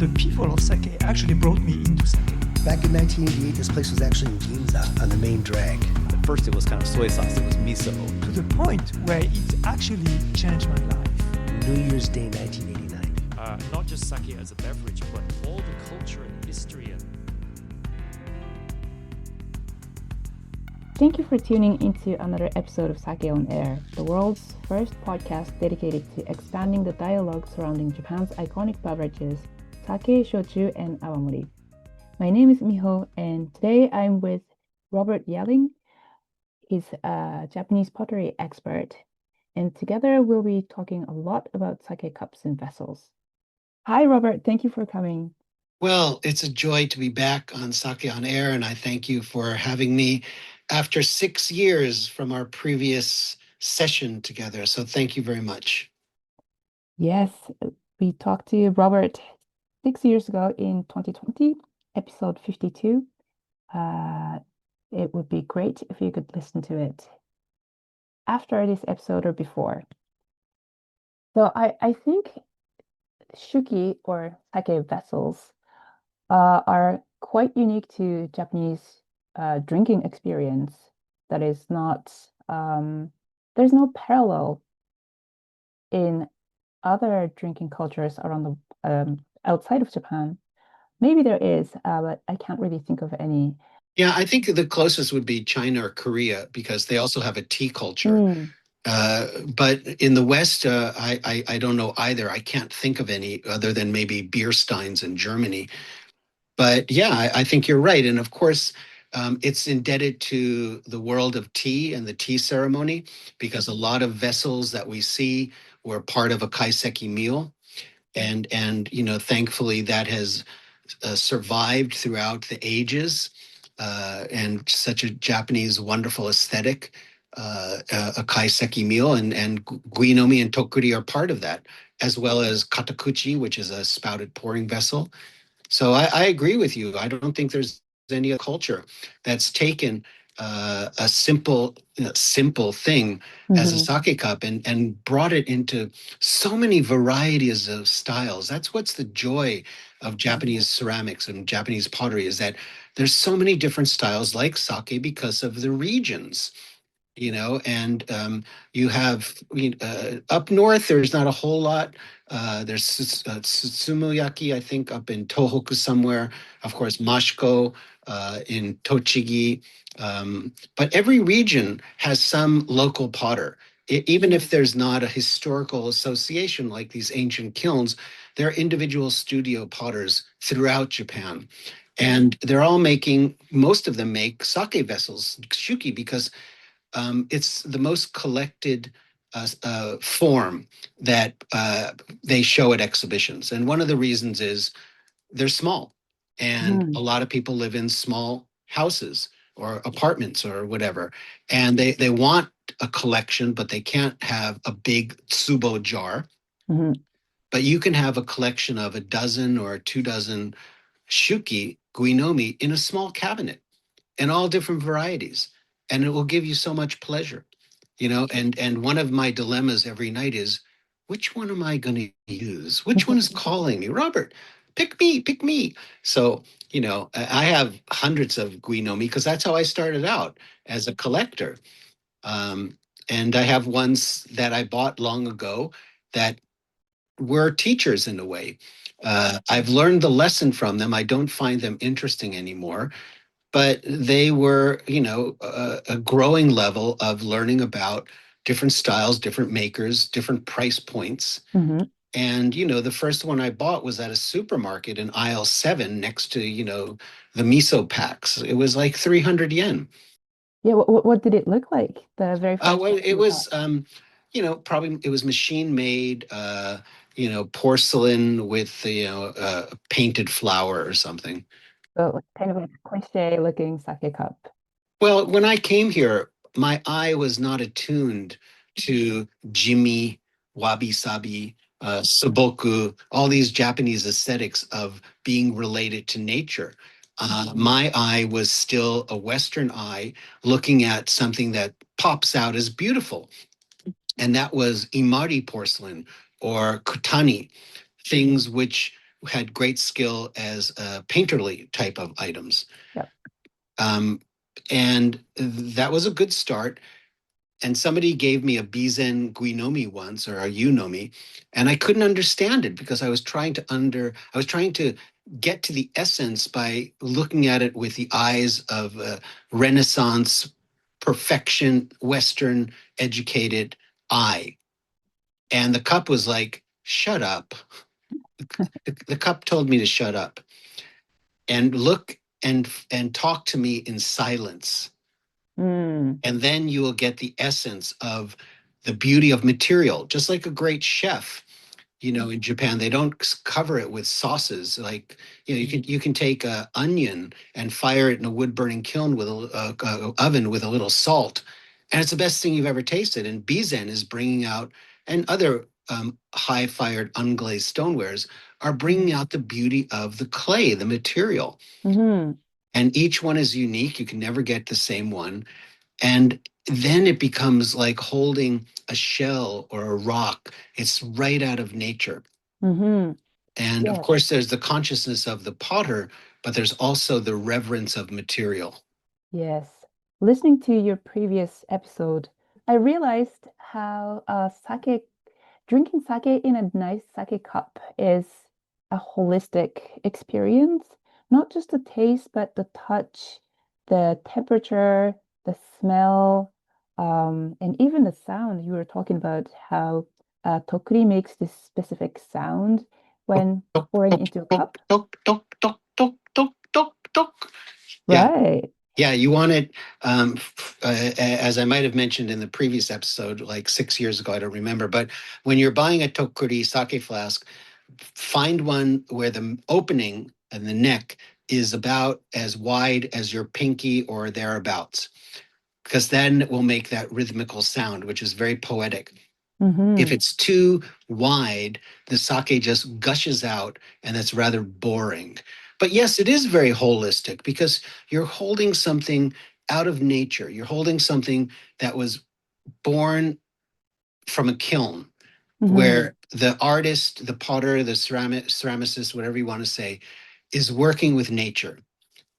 the people of sake actually brought me into sake. Back in 1988, this place was actually in Ginza on the main drag. At first it was kind of soy sauce, it was miso. To the point where it actually changed my life. New Year's Day 1989. Not just sake as a beverage, but all the culture and history. Thank you for tuning into another episode of Sake on Air, the world's first podcast dedicated to expanding the dialogue surrounding Japan's iconic beverages, sake, shochu, and awamori. My name is Miho, and today I'm with Robert Yelling. He's a Japanese pottery expert, and together we'll be talking a lot about sake cups and vessels. Hi, Robert. Thank you for coming. Well, it's a joy to be back on Sake on Air, and I thank you for having me after 6 years from our previous session together. So thank you very much. Yes, we talked to Robert 6 years ago in 2020, episode 52. It would be great if you could listen to it after this episode or before. So I think Shuki or sake vessels are quite unique to Japanese drinking experience. That is not, there's no parallel in other drinking cultures around the outside of Japan. Maybe there is, but I can't really think of any. Yeah, I think the closest would be China or Korea because they also have a tea culture. But in the West, I don't know either. I can't think of any other than maybe beer steins in Germany. But yeah, I think you're right. And of course, it's indebted to the world of tea and the tea ceremony because a lot of vessels that we see were part of a kaiseki meal. And thankfully that has survived throughout the ages and such a Japanese wonderful aesthetic, a kaiseki meal. And guinomi and tokuri are part of that, as well as katakuchi, which is a spouted pouring vessel. So I agree with you. I don't think there's any other culture that's taken a simple thing as a sake cup and brought it into so many varieties of styles. That's what's the joy of Japanese ceramics and Japanese pottery is that there's so many different styles like sake because of the regions. And you have up north, there's not a whole lot. There's Tsumuyaki, I think, up in Tohoku somewhere. Of course, Mashiko in Tochigi. But every region has some local potter. Even if there's not a historical association like these ancient kilns, there are individual studio potters throughout Japan. And they're all most of them make sake vessels, shuki, because it's the most collected form that they show at exhibitions. And one of the reasons is they're small. And a lot of people live in small houses or apartments or whatever. And they want a collection, but they can't have a big tsubo jar. But you can have a collection of a dozen or 24 shuki, guinomi, in a small cabinet in all different varieties. And it will give you so much pleasure, and one of my dilemmas every night is, which one am I going to use? Which one is calling me? Robert, pick me. So, I have hundreds of guinomi because that's how I started out as a collector. And I have ones that I bought long ago that were teachers in a way. I've learned the lesson from them. I don't find them interesting anymore. But they were, a growing level of learning about different styles, different makers, different price points. And, the first one I bought was at a supermarket in aisle 7 next to, the miso packs. It was like 300 yen. Yeah, what did it look like? The very first Well, it was, probably it was machine made, porcelain with, painted flower or something. So kind of a cliche looking sake cup. Well, when I came here, my eye was not attuned to jimi, wabi-sabi, saboku, all these Japanese aesthetics of being related to nature. My eye was still a Western eye looking at something that pops out as beautiful. And that was imari porcelain or kutani, things which had great skill as painterly type of items. Yep. And that was a good start. And somebody gave me a Bizen Guinomi once, or a Unomi, and I couldn't understand it because I was trying to get to the essence by looking at it with the eyes of a Renaissance perfection, Western educated eye. And the cup was like, shut up. The cup told me to shut up and look and talk to me in silence. Mm. And then you will get the essence of the beauty of material, just like a great chef. In Japan, they don't cover it with sauces. Like, you can take a onion and fire it in a wood burning kiln with a oven with a little salt, and it's the best thing you've ever tasted. And Bizen is bringing out, and other high fired unglazed stonewares are bringing out the beauty of the clay, the material. Mm-hmm. And each one is unique. You can never get the same one. And then it becomes like holding a shell or a rock. It's right out of nature. Mm-hmm. And of Yes. course, there's the consciousness of the potter, but there's also the reverence of material. Yes. Listening to your previous episode, I realized how drinking sake in a nice sake cup is a holistic experience. Not just the taste, but the touch, the temperature, the smell, and even the sound. You were talking about how tokuri makes this specific sound when pouring into a cup. Tok, tok, tok, tok, tok, tok, tok. Yeah. Right. Yeah, you want it, as I might have mentioned in the previous episode, like 6 years ago, I don't remember. But when you're buying a tokuri sake flask, find one where the opening and the neck is about as wide as your pinky or thereabouts, because then it will make that rhythmical sound, which is very poetic. Mm-hmm. If it's too wide, the sake just gushes out, and that's rather boring. But yes, it is very holistic because you're holding something out of nature. You're holding something that was born from a kiln, Mm-hmm. where the artist, the potter, the ceramicist, whatever you want to say, is working with nature,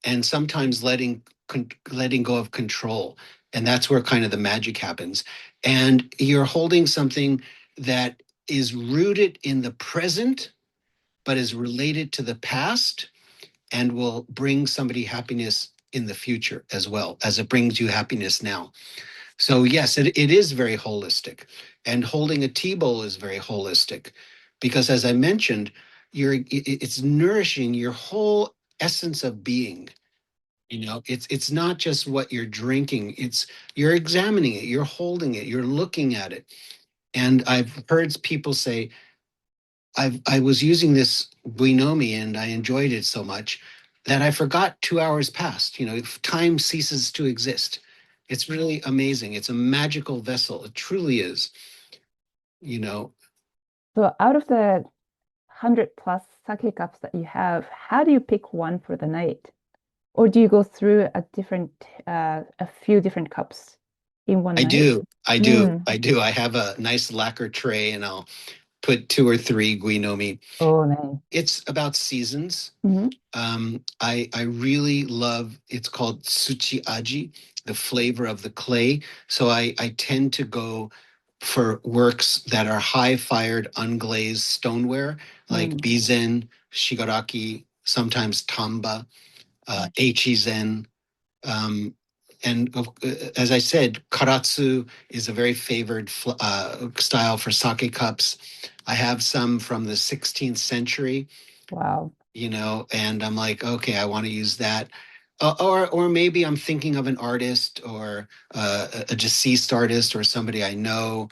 and sometimes letting go of control. And that's where kind of the magic happens. And you're holding something that is rooted in the present, but is related to the past, and will bring somebody happiness in the future as well as it brings you happiness now. So yes, it is very holistic. And holding a tea bowl is very holistic because, as I mentioned, it's nourishing your whole essence of being. It's not just what you're drinking. You're examining it, you're holding it, you're looking at it. And I've heard people say, I was using this Buinomi and I enjoyed it so much that I forgot 2 hours passed. If time ceases to exist. It's really amazing. It's a magical vessel. It truly is. So out of the 100 plus sake cups that you have, how do you pick one for the night? Or do you go through a few different cups in one I night? do. I do. Mm. I do. I have a nice lacquer tray and I'll put 2 or 3 Guinomi. Oh, nice. It's about seasons. Mhm. I really love, it's called Suchi Aji, the flavor of the clay. So I tend to go for works that are high fired unglazed stoneware like Bizen, Shigaraki, sometimes Tamba, Eichizen. Um, and as I said, karatsu is a very favored style for sake cups. I have some from the 16th century. Wow. And I'm like, okay, I want to use that. Or maybe I'm thinking of an artist or a deceased artist or somebody I know.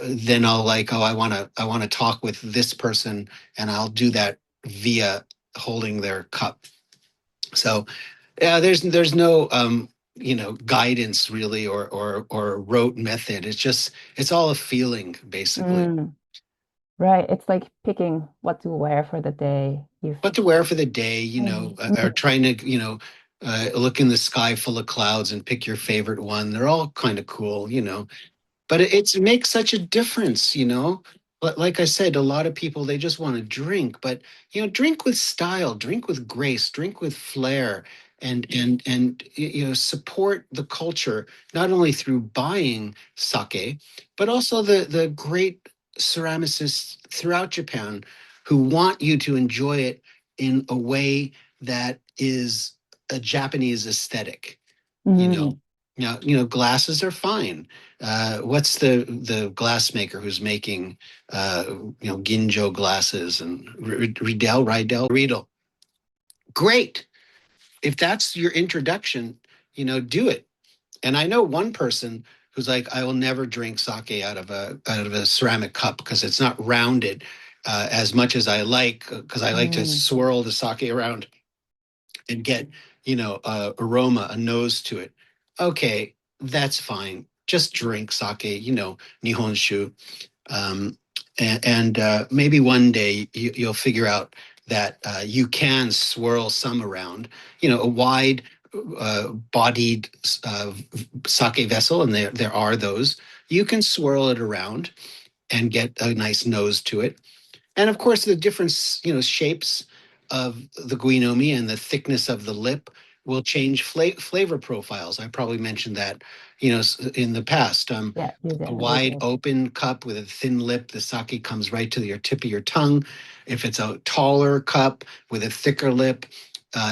Then I'll like, oh, I want to talk with this person, and I'll do that via holding their cup. So yeah, there's no guidance really or rote method. It's all a feeling basically. Mm. Right. It's like picking what to wear for the day. What to wear for the day, or Mm. trying to, look in the sky full of clouds and pick your favorite one. They're all kind of cool. But it makes such a difference. But like I said, a lot of people they just want to drink, but drink with style, drink with grace, drink with flair, and support the culture not only through buying sake, but also the great ceramicists throughout Japan who want you to enjoy it in a way that is a Japanese aesthetic. You know, glasses are fine. What's the glass maker who's making Ginjo glasses and Riedel. Great. If that's your introduction, do it. And I know one person who's like, I will never drink sake out of a ceramic cup because it's not rounded as much as I like because I like to swirl the sake around and get aroma, a nose to it. Okay, that's fine. Just drink sake, nihonshu. Um, and maybe one day you'll figure out that you can swirl some around, a wide bodied sake vessel, and there are those. You can swirl it around and get a nice nose to it. And of course, the different shapes of the guinomi and the thickness of the lip will change flavor profiles. I probably mentioned that, in the past. Yeah, you A definitely wide did. open cup with a thin lip, the sake comes right to your tip of your tongue. If it's a taller cup with a thicker lip,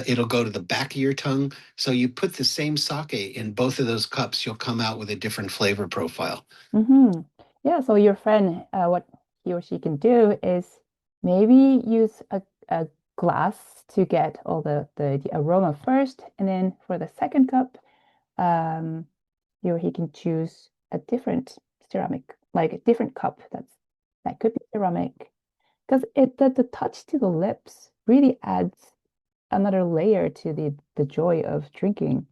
it'll go to the back of your tongue. So you put the same sake in both of those cups, you'll come out with a different flavor profile. Mm-hmm. Yeah, so your friend, what he or she can do is maybe use a glass to get all the aroma first, and then for the second cup, he or he can choose a different ceramic, like a different cup that could be ceramic, because the touch to the lips really adds another layer to the joy of drinking.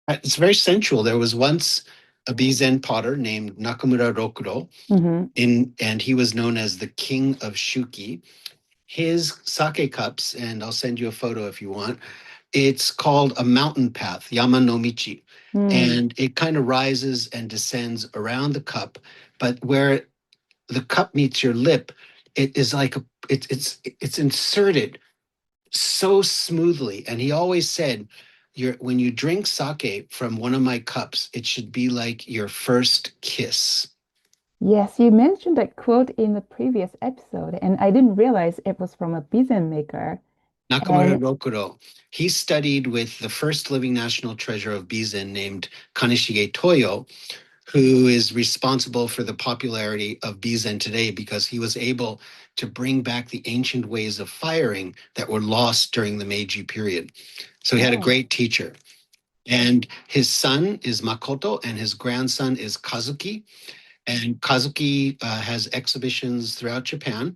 It's very sensual. There was once a Bizen potter named Nakamura Rokuro, and he was known as the king of Shuki. His sake cups, and I'll send you a photo if you want. It's called a mountain path, Yama no Michi, and it kind of rises and descends around the cup. But where the cup meets your lip, it is like it's inserted so smoothly. And he always said, when you drink sake from one of my cups, it should be like your first kiss. Yes, you mentioned that quote in the previous episode, and I didn't realize it was from a Bizen maker. Nakamura And Rokuro. He studied with the first living national treasure of Bizen named Kaneshige Toyo, who is responsible for the popularity of Bizen today because he was able to bring back the ancient ways of firing that were lost during the Meiji period. So he had a great teacher. And his son is Makoto, and his grandson is Kazuki. And Kazuki has exhibitions throughout Japan,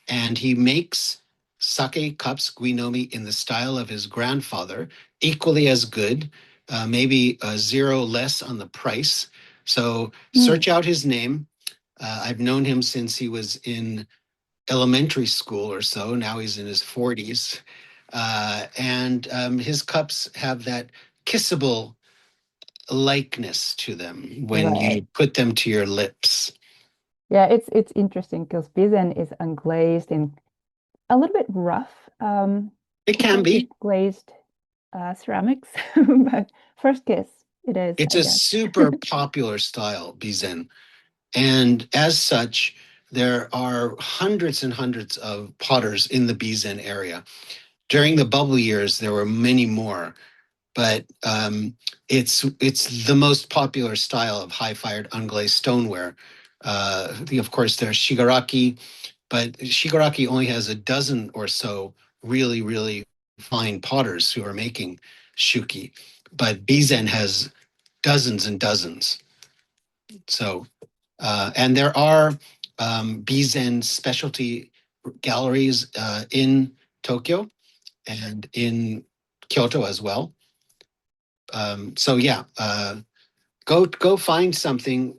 and he makes sake cups, guinomi, in the style of his grandfather, equally as good, maybe zero less on the price. So search out his name. I've known him since he was in elementary school or so. Now he's in his 40s. And his cups have that kissable likeness to them when right. you put them to your lips. Yeah, it's interesting because Bizen is unglazed and a little bit rough It can compared to be. glazed ceramics, but first kiss, it is, It's I a guess. super popular style, Bizen. And as such, there are hundreds and hundreds of potters in the Bizen area. During the bubble years, there were many more, but it's the most popular style of high-fired unglazed stoneware. Of course, there's Shigaraki, but Shigaraki only has a dozen or so really, really fine potters who are making Shuki, but Bizen has dozens and dozens. So, and there are Bizen specialty galleries in Tokyo and in Kyoto as well. So yeah, go find something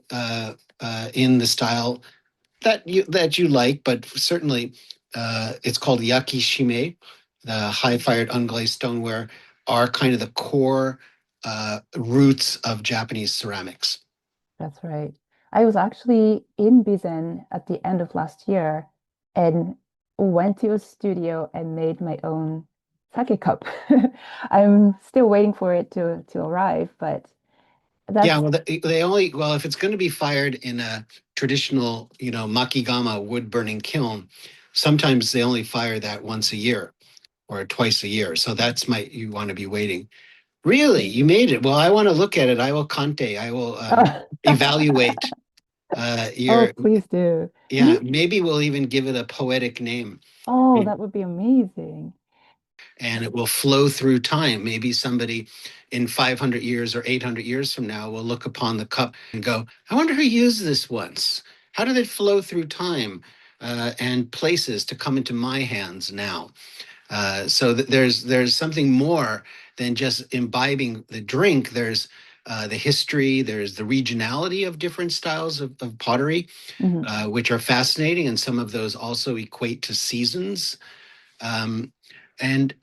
in the style that you like, but certainly it's called yakishime. The high-fired unglazed stoneware are kind of the core roots of Japanese ceramics. That's right. I was actually in Bizen at the end of last year and went to a studio and made my own sake cup. I'm still waiting for it to arrive, but Yeah, that's well, they only, well, if it's going to be fired in a traditional, makigama wood burning kiln, sometimes they only fire that once a year or twice a year. So you want to be waiting. Really? You made it. Well, I want to look at it. I will kante. I will oh, evaluate oh, your, please do. yeah, maybe we'll even give it a poetic name Oh, that would be amazing. and it will flow through time. Maybe somebody in 500 years or 800 years from now will look upon the cup and go, I wonder who used this once. How did it flow through time and places to come into my hands now? So there's something more than just imbibing the drink. There's the history, there's the regionality of different styles of pottery, Mhm. which are fascinating, and some of those also equate to seasons. Um, and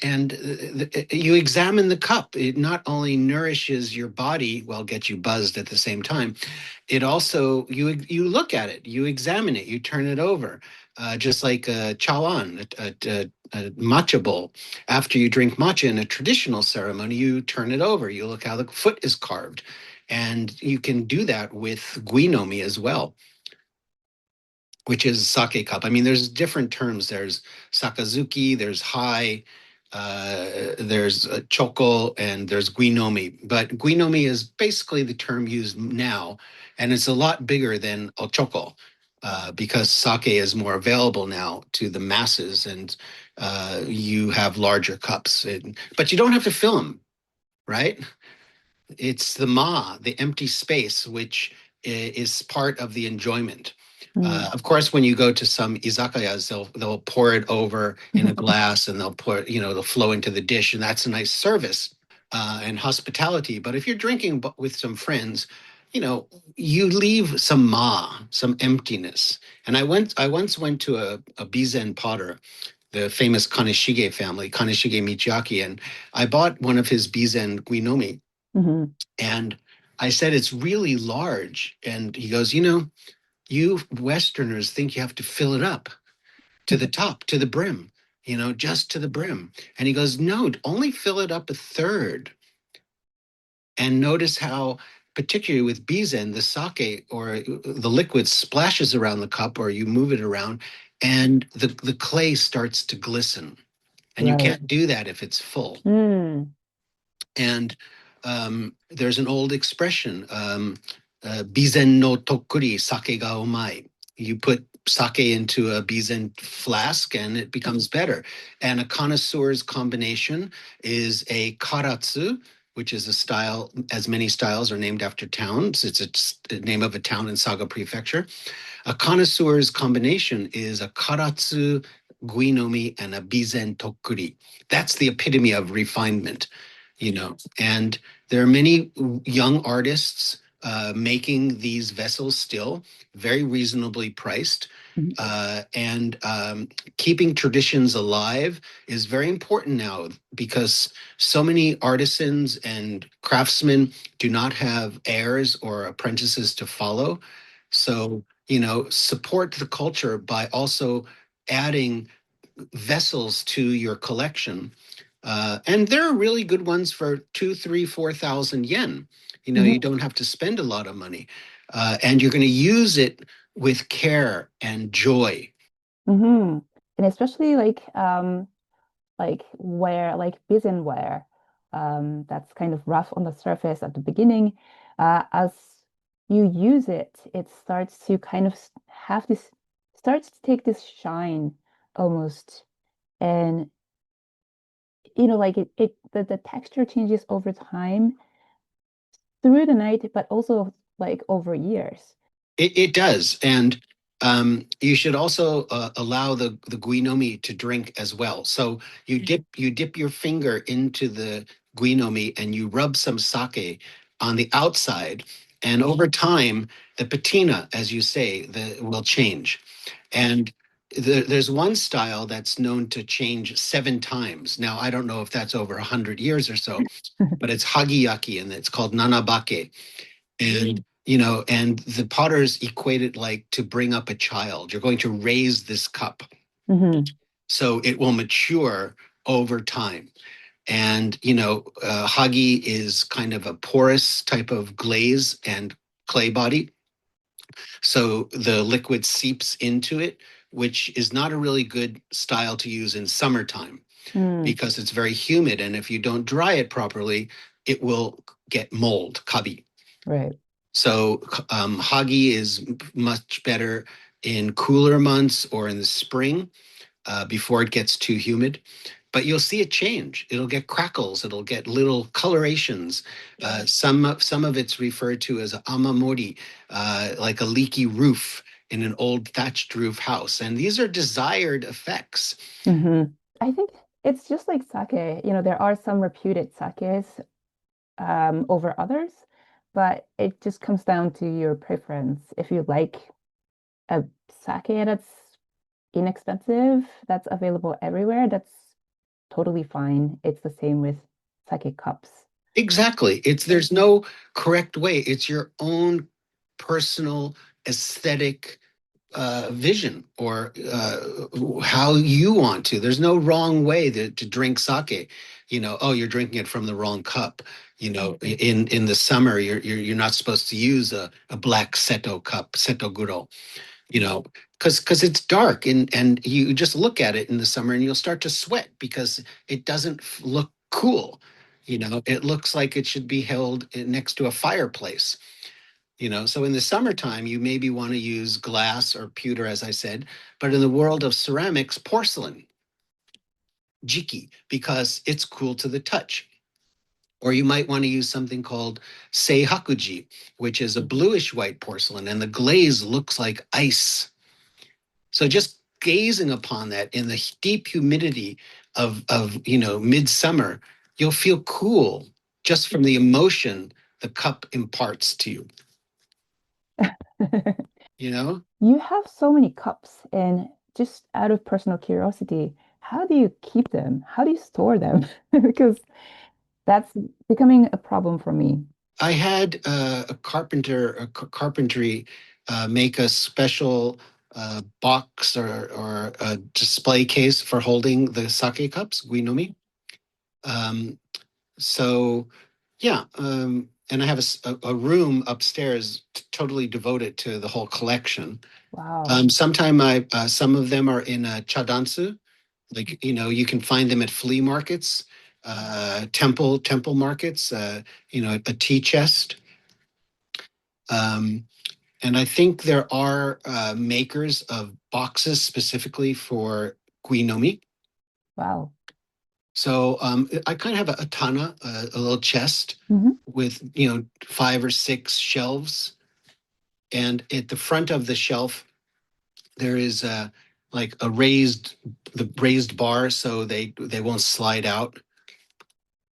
you examine the cup. It not only nourishes your body, well, gets you buzzed at the same time. It also you look at it, you examine it, you turn it over, just like a chawan, a matcha bowl. After you drink matcha in a traditional ceremony, you turn it over, you look how the foot is carved, and you can do that with guinomi as well, which is sake cup. I mean, there's different terms. There's sakazuki, there's hai, there's choko, and there's guinomi. But guinomi is basically the term used now, and it's a lot bigger than ochoko because sake is more available now to the masses, and you have larger cups. But you don't have to fill them, right? It's the the empty space, which is part of the enjoyment. Mm. Of course, when you go to some izakayas, they'll pour it over in a glass and they'll pour it, they'll flow into the dish, and that's a nice service and hospitality. But if you're drinking with some friends, you leave some emptiness. And I once went to a Bizen potter, the famous Kaneshige family, Kaneshige Michiaki, and I bought one of his Bizen guinomi, Mhm. and I said, it's really large. And he goes, you Westerners think you have to fill it up to the top, to the brim, just to the brim. And he goes, no, only fill it up a third. And notice how, particularly with Bizen, the sake or the liquid splashes around the cup, or you move it around, and the clay starts to glisten. And you Right. can't do that if it's full. Mm. And there's an old expression, bizen no tokkuri sake ga omai. You put sake into a bizen flask and it becomes better. And a connoisseur's combination is a karatsu, which is a style, as many styles are named after towns. It's the name of a town in Saga Prefecture. A connoisseur's combination is a karatsu, guinomi, and a bizen tokkuri. That's the epitome of refinement, and there are many young artists making these vessels still very reasonably priced. Mhm. And keeping traditions alive is very important now because so many artisans and craftsmen do not have heirs or apprentices to follow. So, support the culture by also adding vessels to your collection. And there are really good ones for 2, 3, 4,000 yen. You Mhm. don't have to spend a lot of money. And you're going to use it with care and joy. Mhm. And especially like where like pigeon ware that's kind of rough on the surface at the beginning, as you use it, it starts to kind of have this starts to take this shine almost, and like the texture changes over time through the night, but also like over years. It does. And you should also allow the guinomi to drink as well. So you dip your finger into the guinomi and you rub some sake on the outside. And over time, the patina, as you say, will change. And there's one style that's known to change 7 times. Now, I don't know if that's over 100 years or so, but it's hagiyaki and it's called nanabake. And and the potters equate it like to bring up a child. You're going to raise this cup. Mm-hmm. So it will mature over time. And, hagi is kind of a porous type of glaze and clay body. So the liquid seeps into it, which is not a really good style to use in summertime because it's very humid. And if you don't dry it properly, it will get mold, kabi. Right. So hagi is much better in cooler months or in the spring before it gets too humid. But you'll see it change. It'll get crackles. It'll get little colorations. Some of it's referred to as amamori, like a leaky roof in an old thatched roof house. And these are desired effects. Mm-hmm. I think it's just like sake. There are some reputed sakes over others, but it just comes down to your preference. If you like a sake that's inexpensive, that's available everywhere, that's totally fine. It's the same with sake cups. Exactly. There's no correct way. It's your own personal aesthetic vision or how you want to. There's no wrong way to drink sake. Oh, you're drinking it from the wrong cup. In the summer, you're not supposed to use a black seto cup, seto guro. Because it's dark and you just look at it in the summer and you'll start to sweat because it doesn't look cool. It looks like it should be held next to a fireplace. So in the summertime, you maybe want to use glass or pewter, as I said, but in the world of ceramics, porcelain, jiki, because it's cool to the touch. Or you might want to use something called seihakuji, which is a bluish white porcelain, and the glaze looks like ice. So just gazing upon that in the deep humidity of midsummer, you'll feel cool just from the emotion the cup imparts to you. You know? You have so many cups, and just out of personal curiosity, how do you keep them? How do you store them? Because that's becoming a problem for me. I had a carpentry make a special box or a display case for holding the sake cups, guinomi. Um, so, yeah, and I have a room upstairs totally devoted to the whole collection. Wow. Some of them are in chadansu, like you can find them at flea markets, temple markets, a tea chest. Um, and I think there are makers of boxes specifically for guinomi. Wow. So I kind of have a tana, a little chest Hmm. with 5 or 6 shelves, and at the front of the shelf there is like the raised bar so they won't slide out.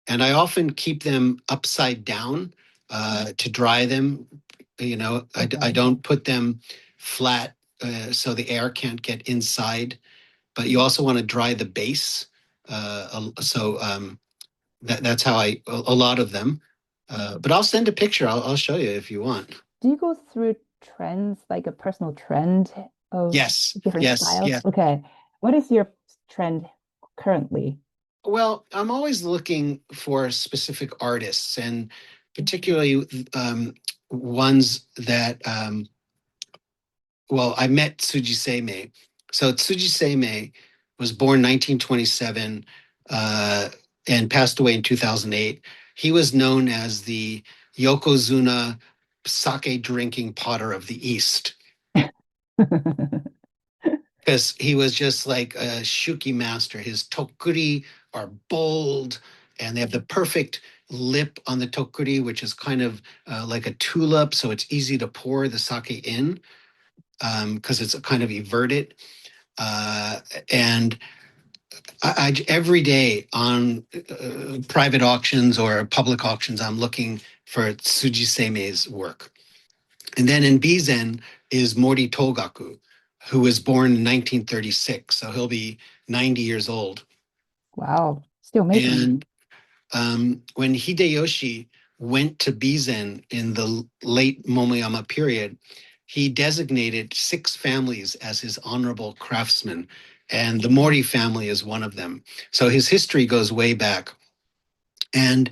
And I often keep them upside down to dry them. I don't put them flat so the air can't get inside. But you also want to dry the base. That's how a lot of them. But I'll send a picture. I'll show you if you want. Do you go through trends, like a personal trend of Yes, different yes, styles? yes. Okay. What is your trend currently? Well, I'm always looking for specific artists and particularly ones that well, I met Tsuji Seimei. So Tsuji Seimei was born 1927 and passed away in 2008. He was known as the Yokozuna sake drinking potter of the East because he was just like a Shuki master. His tokuri are bold and they have the perfect lip on the tokuri, which is kind of like a tulip. So it's easy to pour the sake in because it's kind of everted. Uh, and every day on private auctions or public auctions, I'm looking for Tsuji Seimei's work. And then in Bizen is Mori Togaku, who was born in 1936. So he'll be 90 years old. Wow. Still making. And when Hideyoshi went to Bizen in the late Momoyama period, he designated 6 families as his honorable craftsmen, and the Mori family is one of them. So his history goes way back. And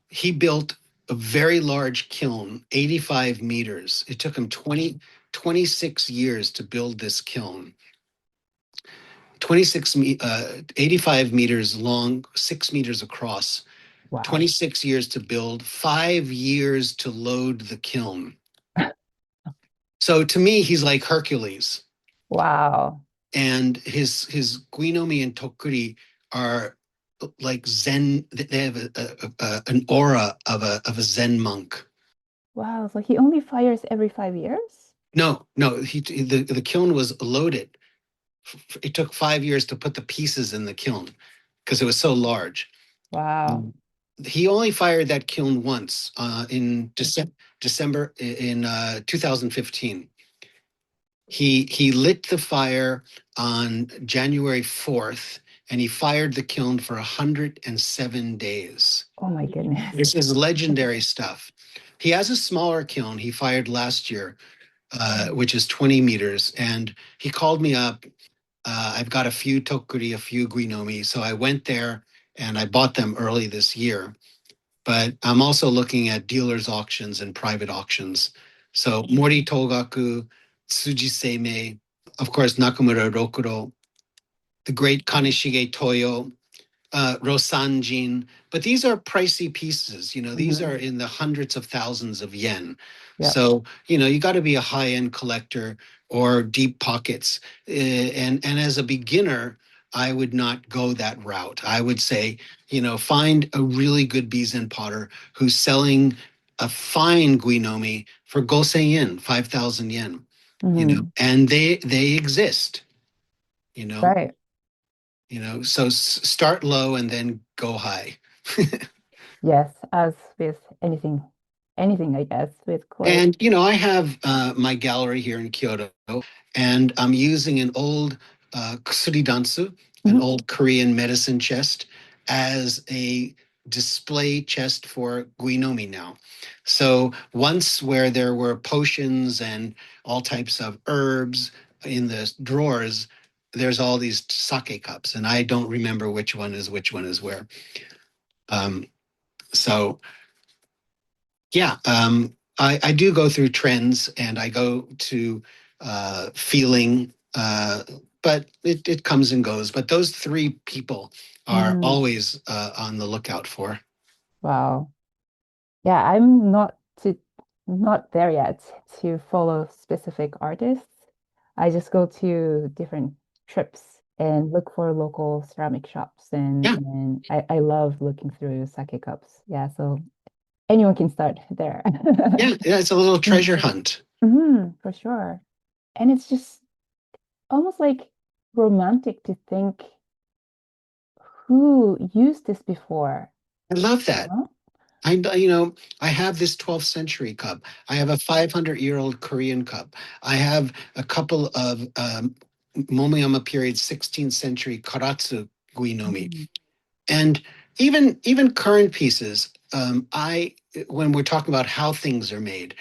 he built a very large kiln, 85 meters. It took him 26 years to build this kiln. 85 meters long, 6 meters across, Wow. 26 years to build, 5 years to load the kiln. So to me, he's like Hercules. Wow. And his guinomi and tokuri are like Zen. They have an aura of a Zen monk. Wow. So he only fires every 5 years? No, the kiln was loaded. It took 5 years to put the pieces in the kiln because it was so large. Wow. He only fired that kiln once in December in 2015. He lit the fire on January 4th, and he fired the kiln for 107 days. Oh my goodness. This is legendary stuff. He has a smaller kiln he fired last year, which is 20 meters, and he called me up. I've got a few tokuri, a few guinomi, so I went there and I bought them early this year. But I'm also looking at dealers' auctions and private auctions. So Mori Togaku, Tsuji Seimei, of course, Nakamura Rokuro, the great Kaneshige Toyo, Rosanjin. But these are pricey pieces. These are in the hundreds of thousands of yen. Yep. So, you got to be a high-end collector or deep pockets. And as a beginner, I would not go that route. I would say, find a really good Bizen potter who's selling a fine guinomi for gosen yen, 5,000 yen. And they exist. Right. So start low and then go high. Yes, as with anything, I guess, with clay. And, I have my gallery here in Kyoto, and I'm using an old kusuri dansu, an old Korean medicine chest, as a display chest for guinomi now. So once where there were potions and all types of herbs in the drawers, there's all these sake cups, and I don't remember which one is where. So yeah, I do go through trends and I go to feeling, but it comes and goes. But those 3 people are always on the lookout for. Wow. Yeah, I'm not there yet to follow specific artists. I just go to different trips and look for local ceramic shops and I love looking through sake cups. Yeah, so anyone can start there. Yeah, it's a little treasure hunt. For sure. And it's just almost like romantic to think who used this before. I love that. Huh? I have this 12th century cup. I have a 500-year-old Korean cup. I have a couple of Momoyama period 16th century karatsu guinomi. And even current pieces, when we're talking about how things are made,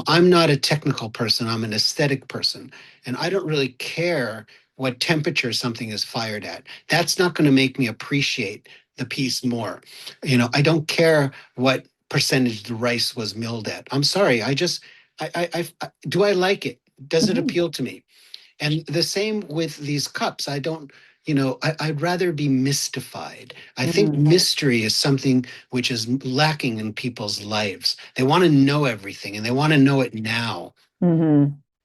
I'm not a technical person. I'm an aesthetic person, and I don't really care what temperature something is fired at. That's not going to make me appreciate the piece more. I don't care what percentage the rice was milled at. I'm sorry. Do I like it? Does it appeal to me? And the same with these cups. I don't, I'd rather be mystified. I think mystery is something which is lacking in people's lives. They want to know everything and they want to know it now.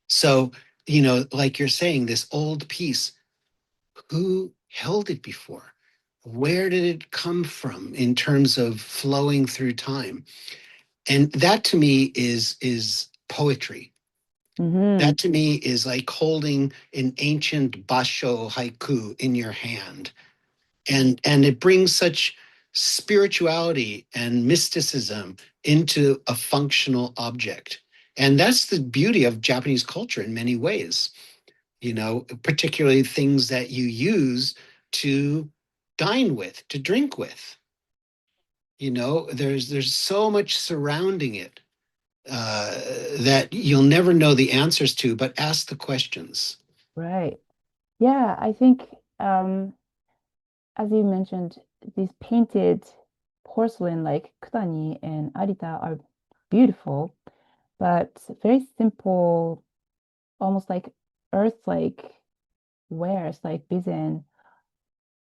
So, like you're saying, this old piece, who held it before? Where did it come from in terms of flowing through time? And that to me is poetry. That to me is like holding an ancient basho haiku in your hand. And it brings such spirituality and mysticism into a functional object. And that's the beauty of Japanese culture in many ways, particularly things that you use to dine with, to drink with. There's so much surrounding it that you'll never know the answers to, but ask the questions. Right. Yeah, I think as you mentioned, these painted porcelain like Kutani and Arita are beautiful, but very simple, almost like earth-like wares like Bizen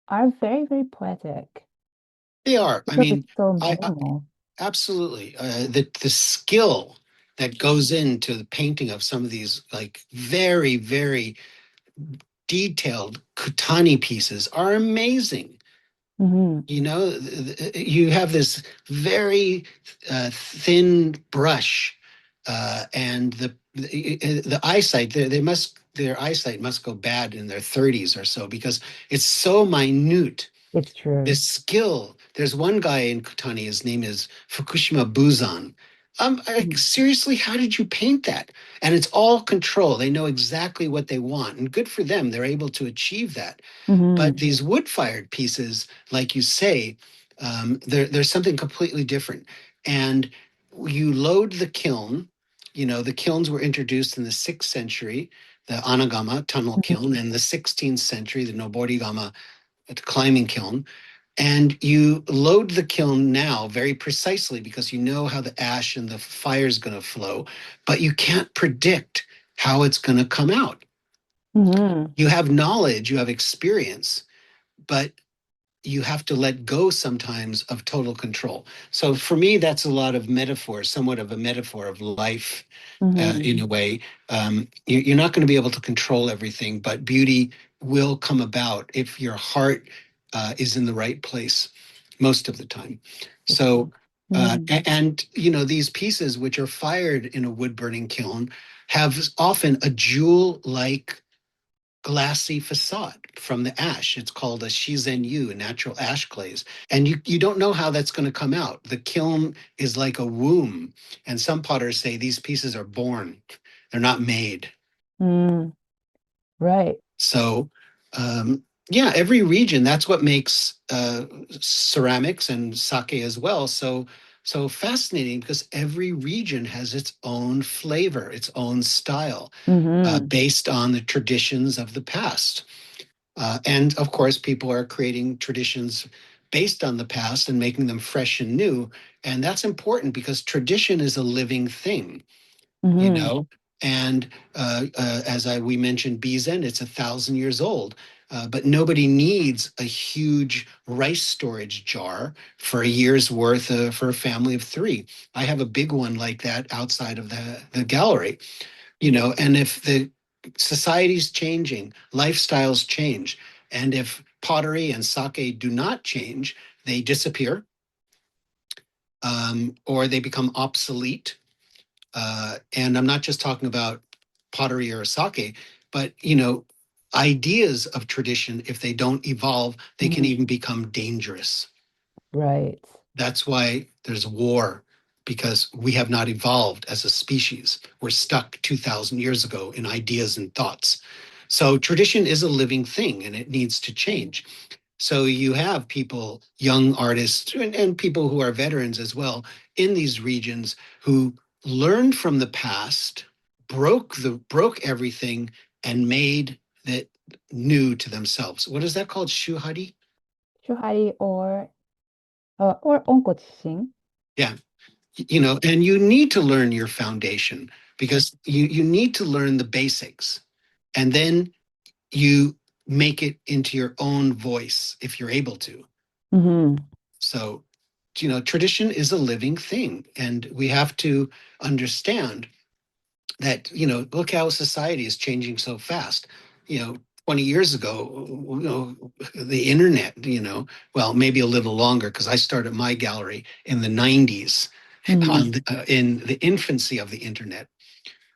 are very, very poetic They are. I because mean, it's so I minimal. absolutely the skill that goes into the painting of some of these like very, very detailed Kutani pieces are amazing. Hmm. You have this very thin brush, and the eyesight. Their eyesight must go bad in their 30s or so because it's so minute. It's true. This skill. There's one guy in Kutani. His name is Fukushima Buzan. Seriously, how did you paint that? And it's all control. They know exactly what they want, and good for them. They're able to achieve that. But Hmm. these wood-fired pieces, like you say, there's something completely different. And you load the kiln. The kilns were introduced in the 6th century, the Anagama tunnel kiln, and the 16th century, the Noborigama climbing kiln. And you load the kiln now very precisely because you know how the ash and the fire is going to flow, but you can't predict how it's going to come out. Hmm. You have knowledge, you have experience, but you have to let go sometimes of total control. So for me, that's a lot of metaphor, somewhat of a metaphor of life Hmm. in a way. You're not going to be able to control everything, but beauty will come about if your heart is in the right place most of the time. It's So, true. Mm. these pieces, which are fired in a wood burning kiln, have often a jewel like glassy facade from the ash. It's called a shizenyu, natural ash glaze. And you don't know how that's going to come out. The kiln is like a womb. And some potters say these pieces are born, they're not made. Mm. Right. So, yeah, every region, that's what makes ceramics and sake as well so fascinating because every region has its own flavor, its own style, Hmm. based on the traditions of the past. And of course, people are creating traditions based on the past and making them fresh and new. And that's important because tradition is a living thing, you Hmm. know. And as we mentioned, Bizen, it's 1,000 years old. But nobody needs a huge rice storage jar for a year's worth for a family of three. I have a big one like that outside of the gallery, and if the society's changing, lifestyles change, and if pottery and sake do not change, they disappear, or they become obsolete. And I'm not just talking about pottery or sake, but ideas of tradition, if they don't evolve, they can Hmm. even become dangerous. Right. That's why there's war, because we have not evolved as a species. We're stuck 2,000 years ago in ideas and thoughts. So tradition is a living thing and it needs to change. So you have people, young artists, and people who are veterans as well in these regions who learned from the past, broke everything, and made that new to themselves. What is that called? Shuhari? Shuhari or onkochishin. Yeah. And you need to learn your foundation because you need to learn the basics, and then you make it into your own voice if you're able to. Hmm. So, tradition is a living thing, and we have to understand that, look how society is changing so fast. 20 years ago, the internet, well, maybe a little longer because I started my gallery in the 90s Hmm. in the infancy of the internet.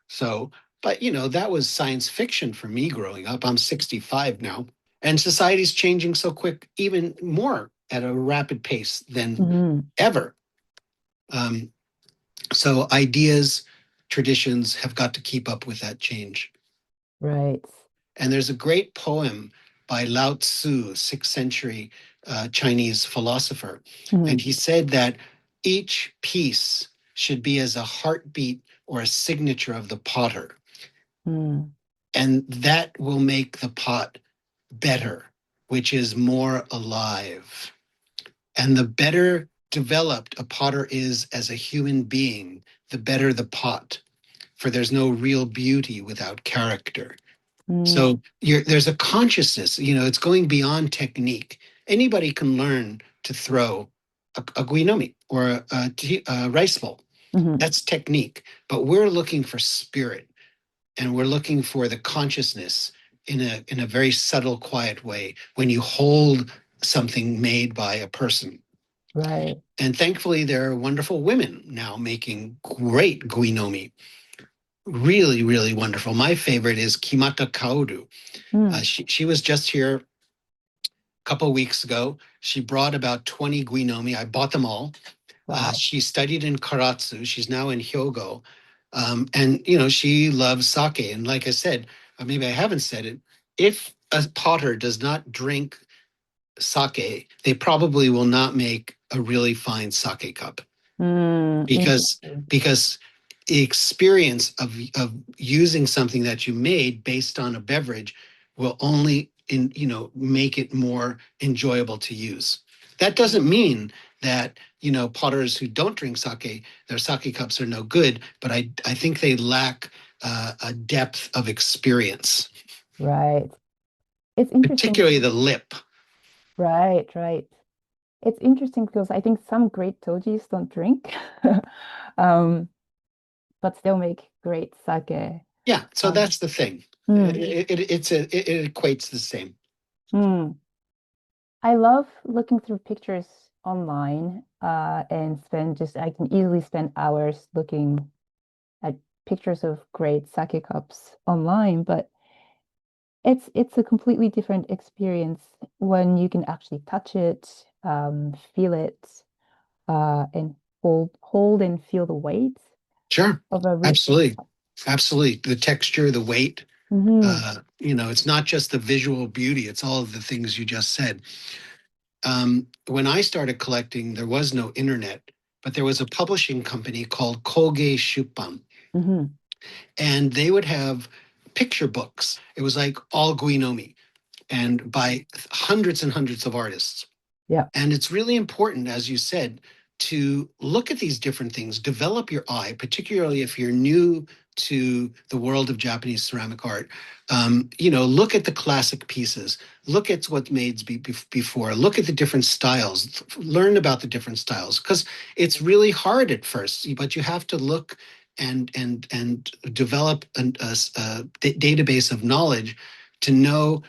So, but that was science fiction for me growing up. I'm 65 now, and society's changing so quick, even more at a rapid pace than Hmm. ever. Um, so ideas, traditions have got to keep up with that change. Right. And there's a great poem by Lao Tzu, 6th century Chinese philosopher. Mhm. And he said that each piece should be as a heartbeat or a signature of the potter. Mm. And that will make the pot better, which is more alive. And the better developed a potter is as a human being, the better the pot. For there's no real beauty without character. Mm. So there's a consciousness, it's going beyond technique. Anybody can learn to throw a guinomi or a rice bowl. Mhm. That's technique. But we're looking for spirit, and we're looking for the consciousness in a very subtle, quiet way when you hold something made by a person. Right. And thankfully, there are wonderful women now making great guinomi. Really, really wonderful. My favorite is Kimata Kaoru. Mm. She was just here a couple of weeks ago. She brought about 20 guinomi. I bought them all. Wow. She studied in Karatsu. She's now in Hyogo. And, she loves sake. And like I said, or maybe I haven't said it, if a potter does not drink sake, they probably will not make a really fine sake cup. because Interesting. because the experience of using something that you made based on a beverage will only make it more enjoyable to use. That doesn't mean that potters who don't drink sake, their sake cups are no good, but I think they lack a depth of experience, Right. It's interesting. particularly the lip. Right, right. It's interesting because I think some great tojis don't drink, um, but still make great sake. Yeah, so Um, that's the thing. mm, It equates the same. mm. I love looking through pictures online, and I can easily spend hours looking at pictures of great sake cups online, but it's a completely different experience when you can actually touch it, feel it, and hold and feel the weight Sure, of a real. absolutely. Absolutely. The texture, the weight, Hmm. it's not just the visual beauty, it's all of the things you just said. When I started collecting, there was no internet, but there was a publishing company called Koge Shuppan, Hmm. and they would have picture books. It was like all Guinomi and by hundreds and hundreds of artists. Yeah. And it's really important, as you said, to look at these different things, develop your eye, particularly if you're new to the world of Japanese ceramic art. Look at the classic pieces, look at what's made before, look at the different styles, learn about the different styles, because it's really hard at first, but you have to look and develop a database of knowledge to know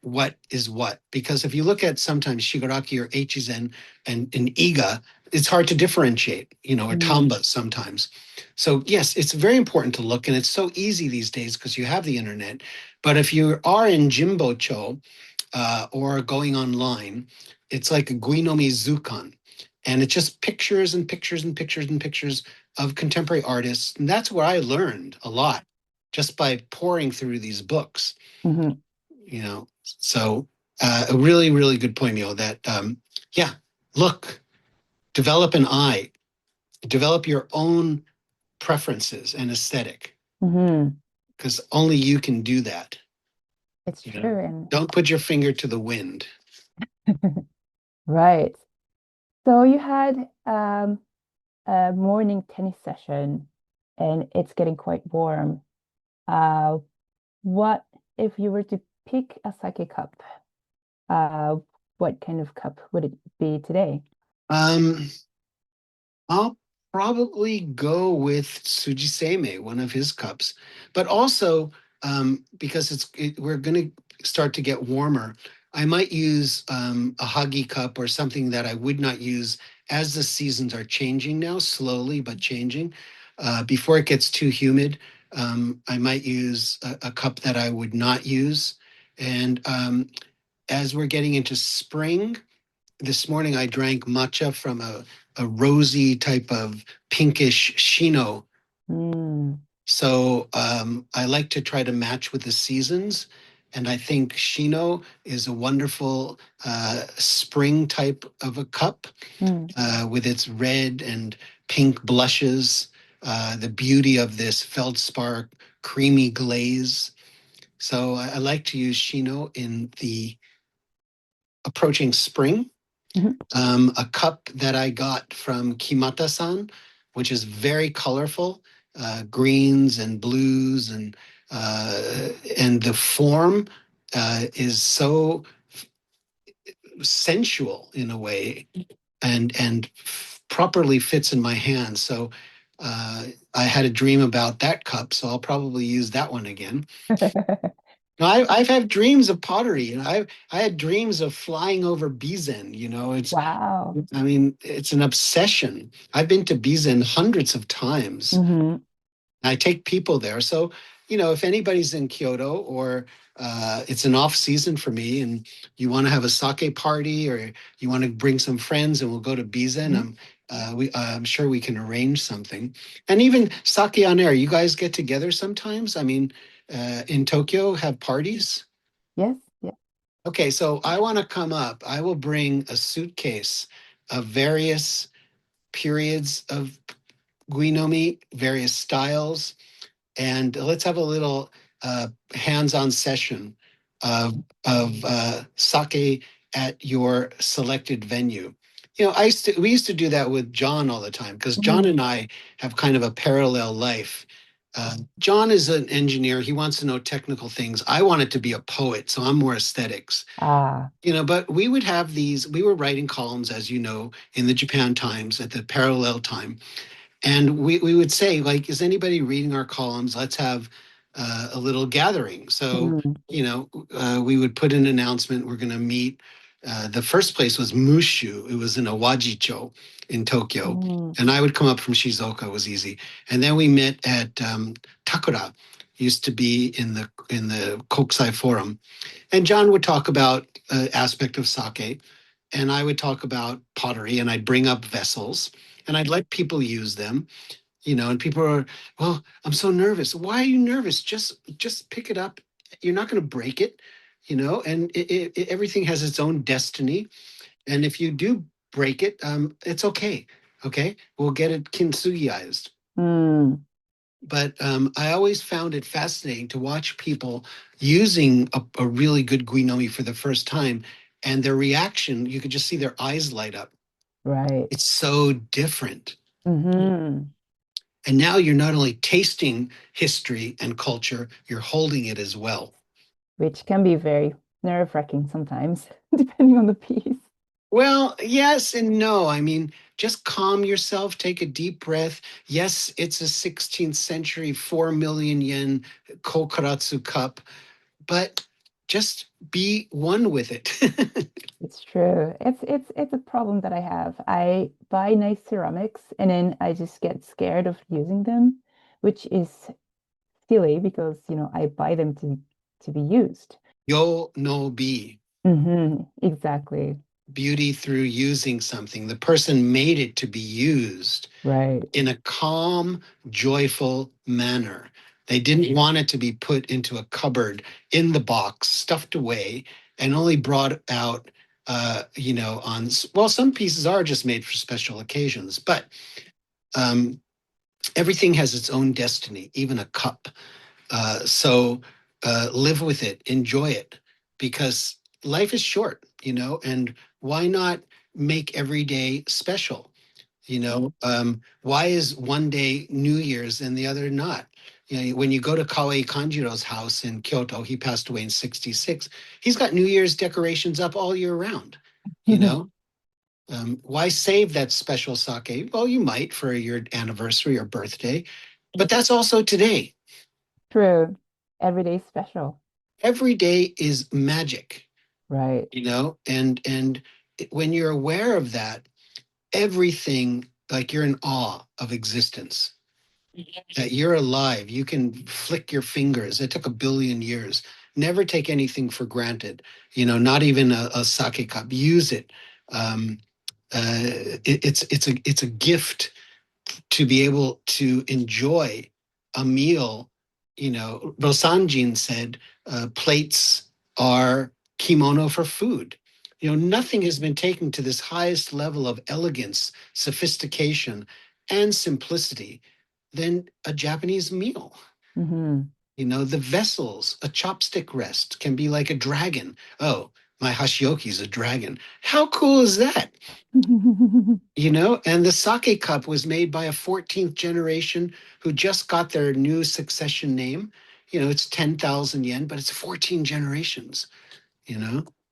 what is what. Because if you look at sometimes Shigaraki or Echizen and Iga, it's hard to differentiate, or Tamba sometimes. So yes, it's very important to look, and it's so easy these days because you have the internet. But if you are in Jimbocho or going online, it's like a Guinomi Zukan. And it's just pictures and pictures and pictures and pictures of contemporary artists. And that's where I learned a lot just by pouring through these books. Hmm. So a really, really good point, that, look, develop an eye, develop your own preferences and aesthetic, Hmm. because only you can do that. It's true. And Don't put your finger to the wind. right. So you had a morning tennis session and it's getting quite warm. Uh, what if you were to pick a sake cup? Uh, what kind of cup would it be today? Um, I'll probably go with Sujiseme, one of his cups, but also because we're going to start to get warmer, I might use a Huggy cup or something that I would not use as the seasons are changing now, slowly but changing. Before it gets too humid, I might use a cup that I would not use. And as we're getting into spring, this morning I drank matcha from a rosy type of pinkish shino. Mm. So I like to try to match with the seasons. And I think Shino is a wonderful spring type of a cup with its red and pink blushes, the beauty of this feldspar creamy glaze. So I like to use Shino in the approaching spring. A cup that I got from Kimata-san, which is very colorful, greens and blues, and the form is so sensual in a way, and properly fits in my hand. So I had a dream about that cup, so I'll probably use that one again. No, I've had dreams of pottery. I had dreams of flying over Bizen. It's Wow. I mean, it's an obsession. I've been to Bizen hundreds of times. I take people there. So, if anybody's in Kyoto, or it's an off season for me, and you want to have a sake party, or you want to bring some friends and we'll go to Bizen, I'm sure we can arrange something. And even sake on air, you guys get together sometimes? I mean, in Tokyo, have parties? Yes, yeah. Okay, so I want to come up. I will bring a suitcase of various periods of guinomi, various styles, and let's have a little hands-on session of sake at your selected venue. We used to do that with John all the time, because John and I have kind of a parallel life. John is an engineer. He wants to know technical things. I wanted to be a poet, so I'm more aesthetics. But we would have these, we were writing columns, as you know, in the Japan Times at the parallel time. And we would say, like, is anybody reading our columns? Let's have a little gathering. So, we would put an announcement. We're going to meet. The first place was Mushu. It was in Awajicho in Tokyo. And I would come up from Shizuoka. It was easy. And then we met at Takura. Used to be in the Kokusai Forum. And John would talk about aspect of sake, and I would talk about pottery, and I'd bring up vessels, and I'd let people use them, and people are, well, I'm so nervous. Why are you nervous? Just pick it up. You're not going to break it, and everything has its own destiny. And if you do break it, it's okay. Okay. We'll get it kintsugiized. But I always found it fascinating to watch people using a really good guinomi for the first time, and their reaction, you could just see their eyes light up. Right. It's so different. And now you're not only tasting history and culture, you're holding it as well. Which can be very nerve-wracking sometimes, depending on the piece. Well, yes and no. I mean, just calm yourself, take a deep breath. Yes, it's a 16th century 4 million yen kokaratsu cup, but just be one with it. It's true. It's a problem that I have. I buy nice ceramics and then I just get scared of using them, which is silly because, I buy them to be used. Yo no be. Exactly. Beauty through using something. The person made it to be used in a calm, joyful manner. They didn't want it to be put into a cupboard in the box, stuffed away, and only brought out, some pieces are just made for special occasions, but everything has its own destiny, even a cup. So live with it, enjoy it, because life is short, and why not make every day special? Why is one day New Year's and the other not? When you go to Kawei Kanjiro's house in Kyoto, he passed away in 1966. He's got New Year's decorations up all year round. Why save that special sake? Well, you might for your anniversary or birthday, but that's also today. True. Every day is special. Every day is magic. Right. And when you're aware of that, everything, like, you're in awe of existence, that you're alive. You can flick your fingers. It took 1 billion years. Never take anything for granted, not even a sake cup. Use it. It's a gift to be able to enjoy a meal. Rosanjin said, plates are kimono for food. Nothing has been taken to this highest level of elegance, sophistication, and simplicity than a Japanese meal. Mm-hmm. The vessels, a chopstick rest can be like a dragon. Oh, my hashioki is a dragon. How cool is that? And the sake cup was made by a 14th generation who just got their new succession name. It's 10,000 yen, but it's 14 generations,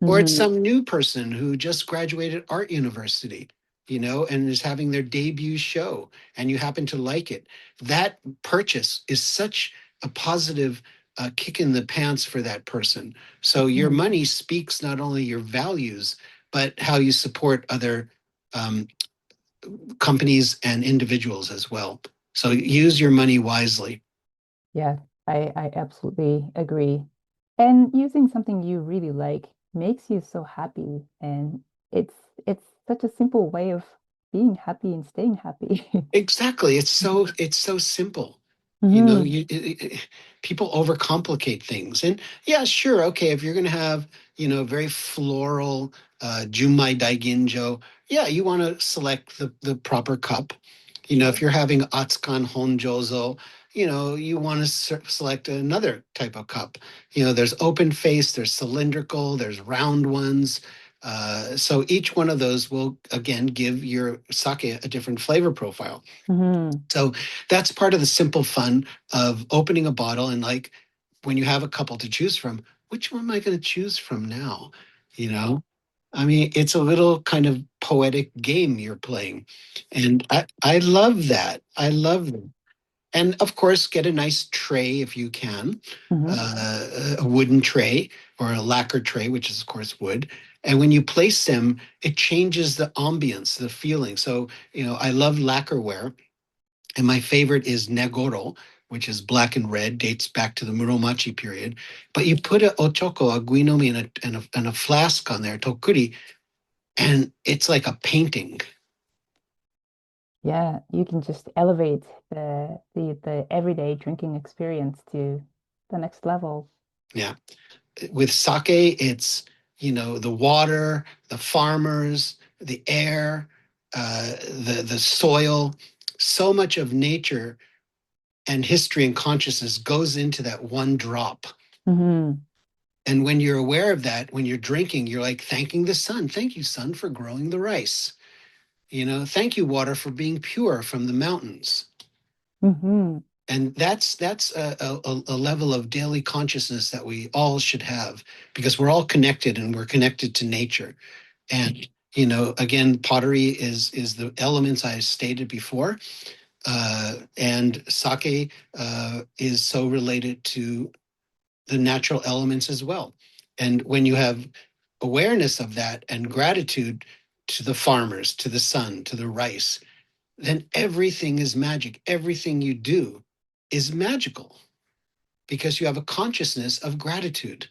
or it's Mm-hmm. some new person who just graduated art university, and is having their debut show, and you happen to like it. That purchase is such a positive kick in the pants for that person. So your Mm-hmm. money speaks not only your values, but how you support other um, companies and individuals as well. So use your money wisely. Yeah, I absolutely agree. And using something you really like makes you so happy. And it's it's such a simple way of being happy and staying happy. Exactly. It's so simple. Hmm. People overcomplicate things. And yeah, sure, okay, if you're going to have, very floral Junmai Daiginjo, yeah, you want to select the proper cup. If you're having Atsukan Honjozo, you want to select another type of cup. There's open face, there's cylindrical, there's round ones. So each one of those will again give your sake a different flavor profile. Hmm. So that's part of the simple fun of opening a bottle, and like when you have a couple to choose from, which one am I going to choose from now? You know, I mean, it's a little kind of poetic game you're playing. And I love that. I love that. And of course, get a nice tray if you can, Hmm. a wooden tray or a lacquer tray, which is, of course, wood. And when you place them, it changes the ambience, the feeling. So, I love lacquerware. And my favorite is Negoro, which is black and red, dates back to the Muromachi period. But you put a ochoko, a guinomi, and a flask on there, tokuri, and it's like a painting. Yeah, you can just elevate the everyday drinking experience to the next level. Yeah. With sake, it's, the water, the farmers, the air, the soil. So much of nature and history and consciousness goes into that one drop. Hmm. And when you're aware of that, when you're drinking, you're like thanking the sun. Thank you, sun, for growing the rice. Thank you, water, for being pure from the mountains. Hmm. And that's a level of daily consciousness that we all should have, because we're all connected and we're connected to nature. And again, pottery is the elements I stated before, and sake is so related to the natural elements as well. And when you have awareness of that and gratitude to the farmers, to the sun, to the rice, then everything is magic. Everything you do is magical because you have a consciousness of gratitude.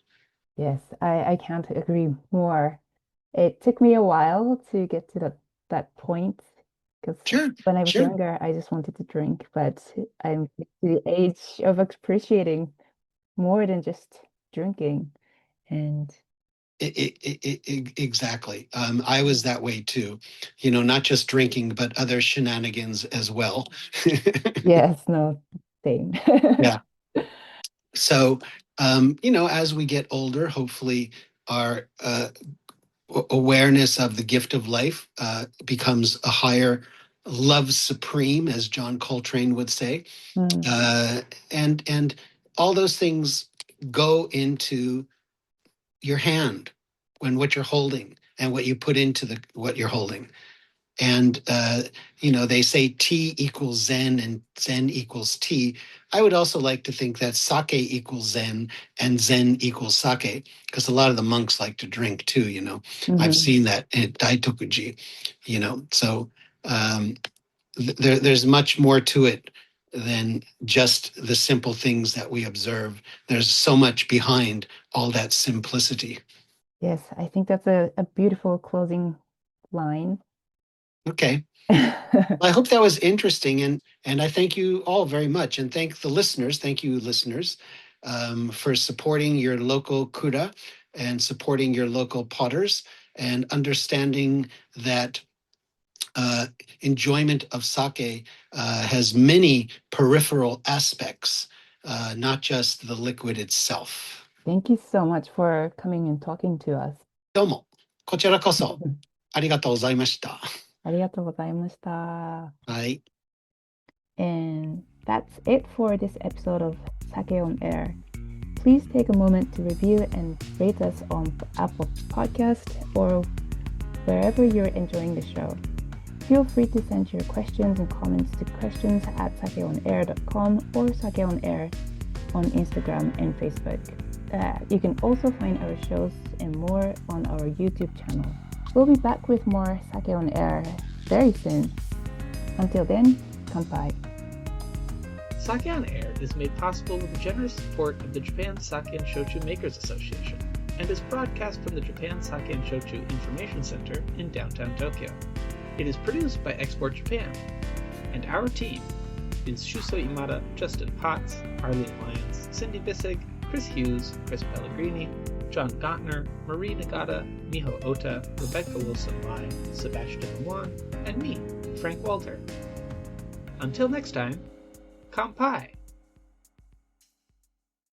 Yes, I can't agree more. It took me a while to get to that point because Sure, when I was sure. younger, I just wanted to drink, but I'm to the age of appreciating more than just drinking. And Exactly. I was that way too. Not just drinking, but other shenanigans as well. yes, no, same. Yeah. So, as we get older, hopefully our awareness of the gift of life becomes a higher love supreme, as John Coltrane would say, Mm, and all those things go into your hand when what you're holding and what you put into the what you're holding. And they say T equals Zen and Zen equals T. I would also like to think that sake equals Zen and Zen equals sake, because a lot of the monks like to drink too. I've mhm. seen that in Daitokuji. So um, there's much more to it than just the simple things that we observe. There's so much behind all that simplicity. Yes, I think that's a beautiful closing line. Okay. I hope that was interesting, and I thank you all very much, and thank the listeners. Thank you, listeners, for supporting your local kura and supporting your local potters and understanding that enjoyment of sake has many peripheral aspects, not just the liquid itself. Thank you so much for coming and talking to us. どうも、こちらこそありがとうございました。ありがとうございました。はい。And that's it for this episode of Sake on Air. Please take a moment to review and rate us on Apple Podcast or wherever you're enjoying the show. Feel free to send your questions and comments to questions@sakeonair.com or sakeonair on Instagram and Facebook. You can also find our shows and more on our YouTube channel. We'll be back with more Sake on Air very soon. Until then, kampai. Sake on Air is made possible with the generous support of the Japan Sake and Shochu Makers Association and is broadcast from the Japan Sake and Shochu Information Center in downtown Tokyo. It is produced by Export Japan, and our team is Shuso Imada, Justin Potts, Arlene Lyons, Cindy Bissig, Chris Hughes, Chris Pellegrini, John Gottner, Marie Nagata, Miho Ota, Rebecca Wilson-Lai, Sebastian Lemoine, and me, Frank Walter. Until next time, kampai!